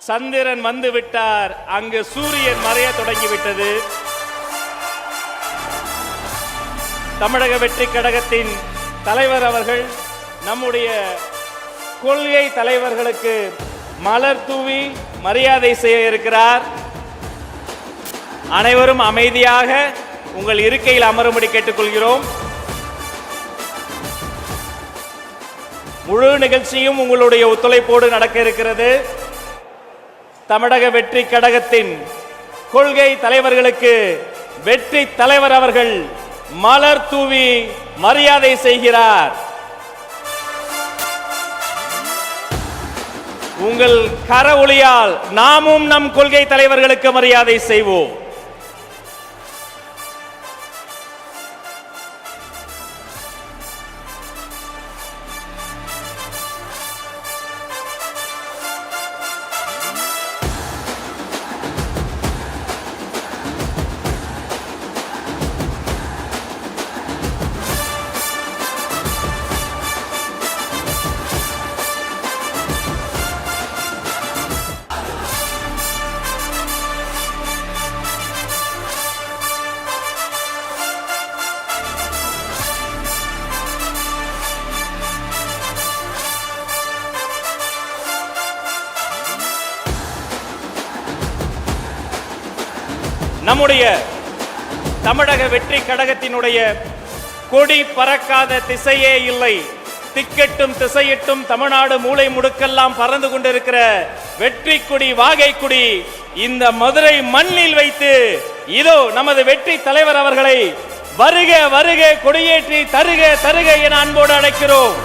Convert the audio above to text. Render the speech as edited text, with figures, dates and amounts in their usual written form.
சந்திரன் வந்து விட்டார், அங்கு சூரியன் மறைய தொடங்கிவிட்டது. தமிழக வெற்றி கழகத்தின் தலைவர் அவர்கள் நம்முடைய கொள்கை தலைவர்களுக்கு மலர் தூவி மரியாதை செய்ய இருக்கிறார். அனைவரும் அமைதியாக உங்கள் இருக்கையில் அமரும்படி கேட்டுக்கொள்கிறோம். முழு நிகழ்ச்சியும் உங்களுடைய ஒத்துழைப்போடு நடக்க இருக்கிறது. தமிழக வெற்றி கழகத்தின் கொள்கை தலைவர்களுக்கு வெற்றி தலைவர் அவர்கள் மலர் தூவி மரியாதை செய்கிறார். உங்கள் கர ஒளியால் நாமும் நம் கொள்கை தலைவர்களுக்கு மரியாதை செய்வோம். நம்முடைய தமிழக வெற்றி கழகத்தினுடைய கொடி பறக்காத திசையே இல்லை. திக்கெட்டும் திசையிட்டும் தமிழ்நாடு மூலை முடுக்கெல்லாம் பறந்து கொண்டிருக்கிற வெற்றி கொடி, வாகை கொடி இந்த மதுரை மண்ணில் வைத்து இதோ நமது வெற்றி தலைவர் அவர்களை வருக வருக கொடியேற்றி தருக தருக என அன்போடு அழைக்கிறோம்.